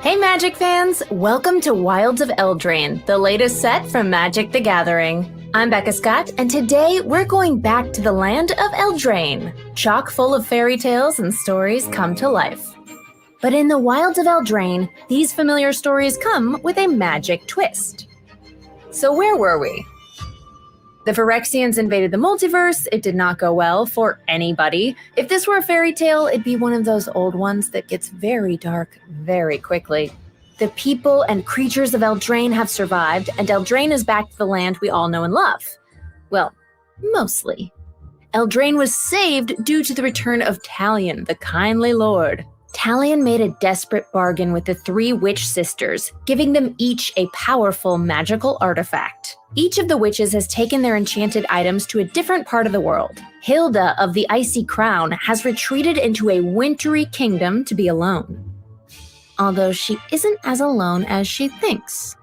Hey Magic fans! Welcome to Wilds of Eldraine, the latest set from Magic the Gathering. I'm Becca Scott, and today we're going back to the land of Eldraine. Chock full of fairy tales and stories come to life. But in the Wilds of Eldraine, these familiar stories come with a magic twist. So where were we? The Phyrexians invaded the multiverse. It did not go well for anybody. If this were a fairy tale, it'd be one of those old ones that gets very dark very quickly. The people and creatures of Eldraine have survived, and Eldraine is back to the land we all know and love. Well, mostly. Eldraine was saved due to the return of Talion, the kindly lord. Talion made a desperate bargain with the three witch sisters, giving them each a powerful magical artifact. Each of the witches has taken their enchanted items to a different part of the world. Hilda of the Icy Crown has retreated into a wintry kingdom to be alone. Although she isn't as alone as she thinks.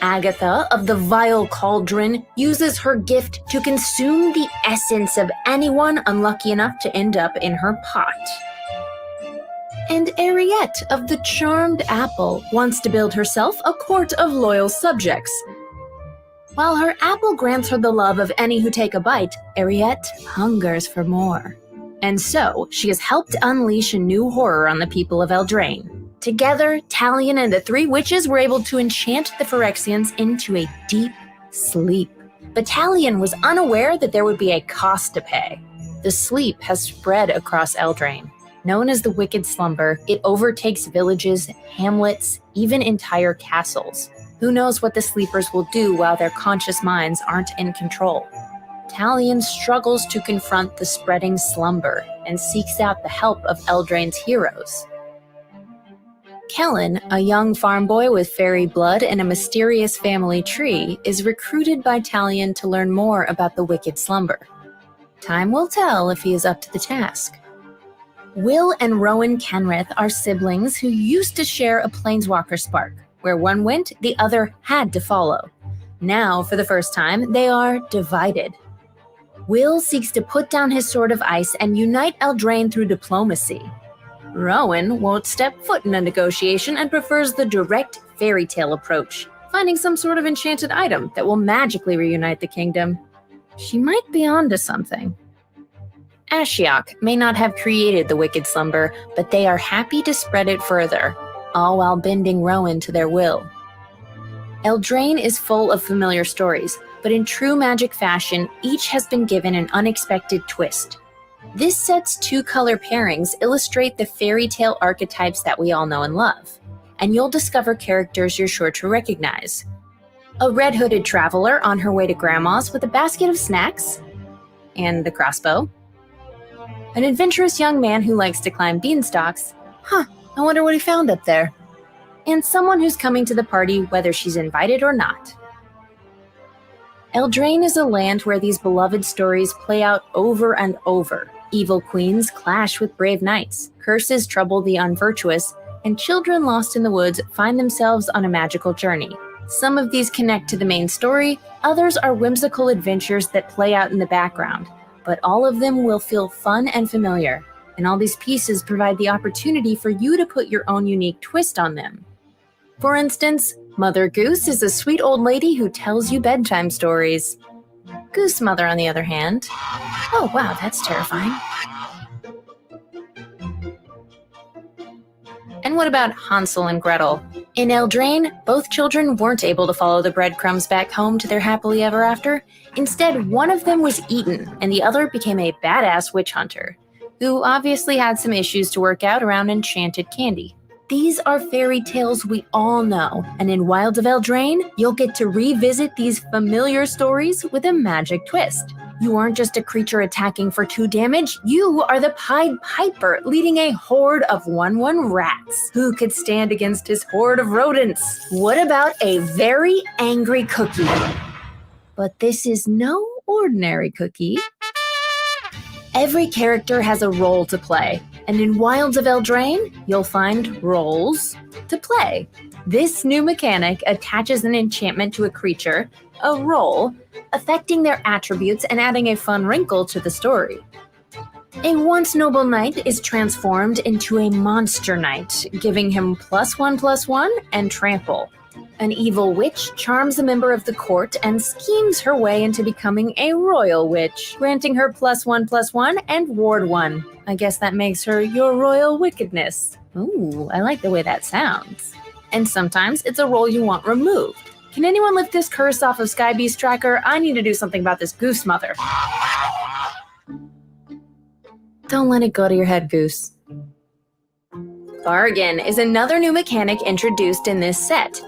Agatha of the Vile Cauldron uses her gift to consume the essence of anyone unlucky enough to end up in her pot. And Ariette of the Charmed Apple wants to build herself a court of loyal subjects. While her apple grants her the love of any who take a bite, Ariette hungers for more. And so, she has helped unleash a new horror on the people of Eldraine. Together, Talion and the three witches were able to enchant the Phyrexians into a deep sleep. But Talion was unaware that there would be a cost to pay. The sleep has spread across Eldraine. Known as the Wicked Slumber, it overtakes villages, hamlets, even entire castles. Who knows what the sleepers will do while their conscious minds aren't in control? Talion struggles to confront the spreading slumber and seeks out the help of Eldraine's heroes. Kellen, a young farm boy with fairy blood and a mysterious family tree, is recruited by Talion to learn more about the Wicked Slumber. Time will tell if he is up to the task. Will and Rowan Kenrith are siblings who used to share a planeswalker spark. Where one went, the other had to follow. Now, for the first time, they are divided. Will seeks to put down his sword of ice and unite Eldraine through diplomacy. Rowan won't step foot in a negotiation and prefers the direct fairy tale approach, finding some sort of enchanted item that will magically reunite the kingdom. She might be onto something. Ashiok may not have created the Wicked Slumber, but they are happy to spread it further, all while bending Rowan to their will. Eldraine is full of familiar stories, but in true Magic fashion, each has been given an unexpected twist. This set's two-color pairings illustrate the fairy tale archetypes that we all know and love, and you'll discover characters you're sure to recognize. A red-hooded traveler on her way to Grandma's with a basket of snacks and a crossbow. An adventurous young man who likes to climb beanstalks. I wonder what he found up there. And someone who's coming to the party whether she's invited or not. Eldraine is a land where these beloved stories play out over and over. Evil queens clash with brave knights, curses trouble the unvirtuous, and children lost in the woods find themselves on a magical journey. Some of these connect to the main story, others are whimsical adventures that play out in the background. But all of them will feel fun and familiar, and all these pieces provide the opportunity for you to put your own unique twist on them. For instance, Mother Goose is a sweet old lady who tells you bedtime stories. Goose Mother, on the other hand, oh wow, that's terrifying. And what about Hansel and Gretel? In Eldraine, both children weren't able to follow the breadcrumbs back home to their happily ever after. Instead, one of them was eaten, and the other became a badass witch hunter, who obviously had some issues to work out around enchanted candy. These are fairy tales we all know, and in Wilds of Eldraine, you'll get to revisit these familiar stories with a magic twist. You aren't just a creature attacking for 2 damage, you are the Pied Piper leading a horde of 1/1 rats. Who could stand against his horde of rodents? What about a very angry cookie? But this is no ordinary cookie. Every character has a role to play, and in Wilds of Eldraine, you'll find roles to play. This new mechanic attaches an enchantment to a creature, a role, affecting their attributes and adding a fun wrinkle to the story. A once noble knight is transformed into a monster knight, giving him +1/+1 and trample. An evil witch charms a member of the court and schemes her way into becoming a royal witch, granting her +1/+1 and ward 1. I guess that makes her your royal wickedness. Ooh, I like the way that sounds. And sometimes it's a role you want removed. Can anyone lift this curse off of Skybeast Tracker? I need to do something about this goose mother. Don't let it go to your head, Goose. Bargain is another new mechanic introduced in this set.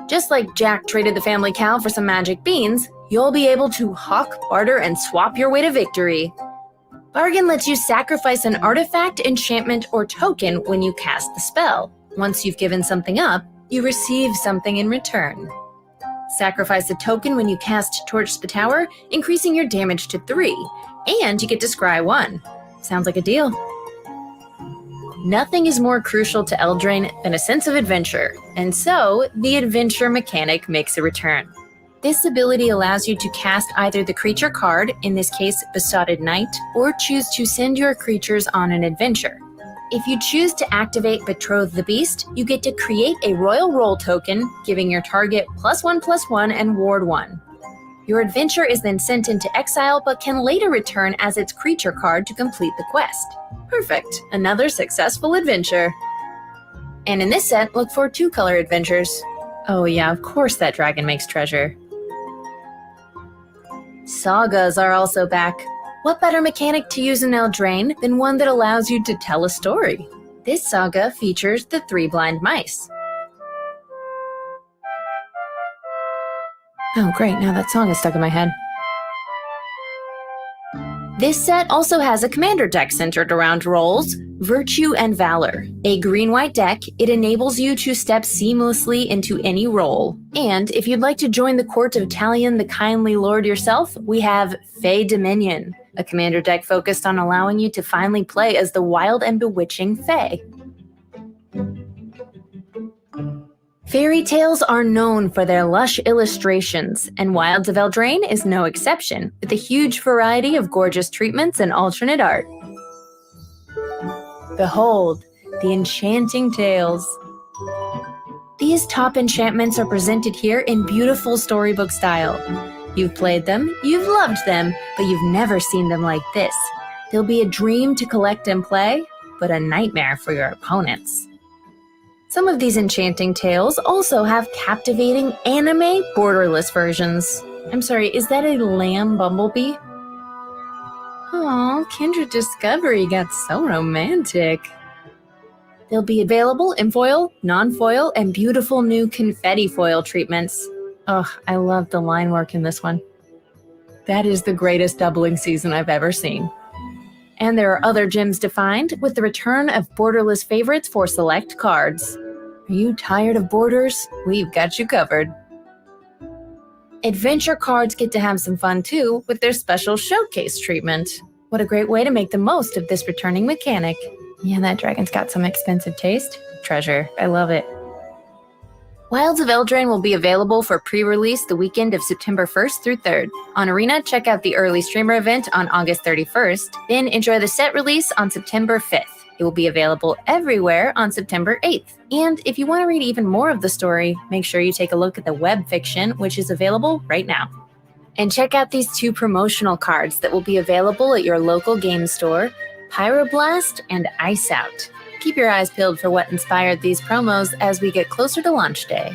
Just like Jack traded the family cow for some magic beans, you'll be able to hawk, barter, and swap your way to victory. Bargain lets you sacrifice an artifact, enchantment, or token when you cast the spell. Once you've given something up, you receive something in return. Sacrifice a token when you cast Torch the Tower, increasing your damage to 3, and you get to scry 1. Sounds like a deal. Nothing is more crucial to Eldraine than a sense of adventure, and so the adventure mechanic makes a return. This ability allows you to cast either the creature card, in this case Besotted Knight, or choose to send your creatures on an adventure. If you choose to activate Betroth the Beast, you get to create a Royal Roll token, giving your target +1/+1 and ward 1. Your adventure is then sent into exile but can later return as its creature card to complete the quest. Perfect, another successful adventure. And in this set, look for 2-color adventures. Oh yeah, of course that dragon makes treasure. Sagas are also back. What better mechanic to use in Eldraine than one that allows you to tell a story? This saga features the 3 blind mice. Oh great, now that song is stuck in my head. This set also has a commander deck centered around roles, virtue, and valor. A green-white deck, it enables you to step seamlessly into any role. And if you'd like to join the court of Talion the Kindly Lord yourself, we have Fey Dominion, a commander deck focused on allowing you to finally play as the wild and bewitching Fey. Fairy tales are known for their lush illustrations, and Wilds of Eldraine is no exception, with a huge variety of gorgeous treatments and alternate art. Behold, the enchanting tales. These top enchantments are presented here in beautiful storybook style. You've played them, you've loved them, but you've never seen them like this. They'll be a dream to collect and play, but a nightmare for your opponents. Some of these enchanting tales also have captivating anime borderless versions. I'm sorry, is that a lamb bumblebee? Aw, Kindred Discovery got so romantic. They'll be available in foil, non-foil, and beautiful new confetti foil treatments. Ugh, I love the line work in this one. That is the greatest doubling season I've ever seen. And there are other gems to find, with the return of borderless favorites for select cards. Are you tired of borders? We've got you covered. Adventure cards get to have some fun too, with their special showcase treatment. What a great way to make the most of this returning mechanic. Yeah, that dragon's got some expensive taste. Treasure, I love it. Wilds of Eldraine will be available for pre-release the weekend of September 1st through 3rd. On Arena, check out the early streamer event on August 31st, then enjoy the set release on September 5th. It will be available everywhere on September 8th. And if you want to read even more of the story, make sure you take a look at the web fiction, which is available right now. And check out these 2 promotional cards that will be available at your local game store, Pyroblast and Ice Out. Keep your eyes peeled for what inspired these promos as we get closer to launch day.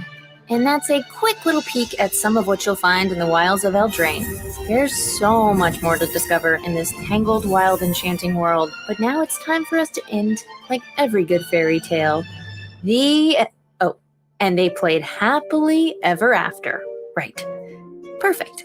And that's a quick little peek at some of what you'll find in the Wilds of Eldraine. There's so much more to discover in this tangled, wild, enchanting world, but now it's time for us to end like every good fairy tale. And they played happily ever after. Right. Perfect.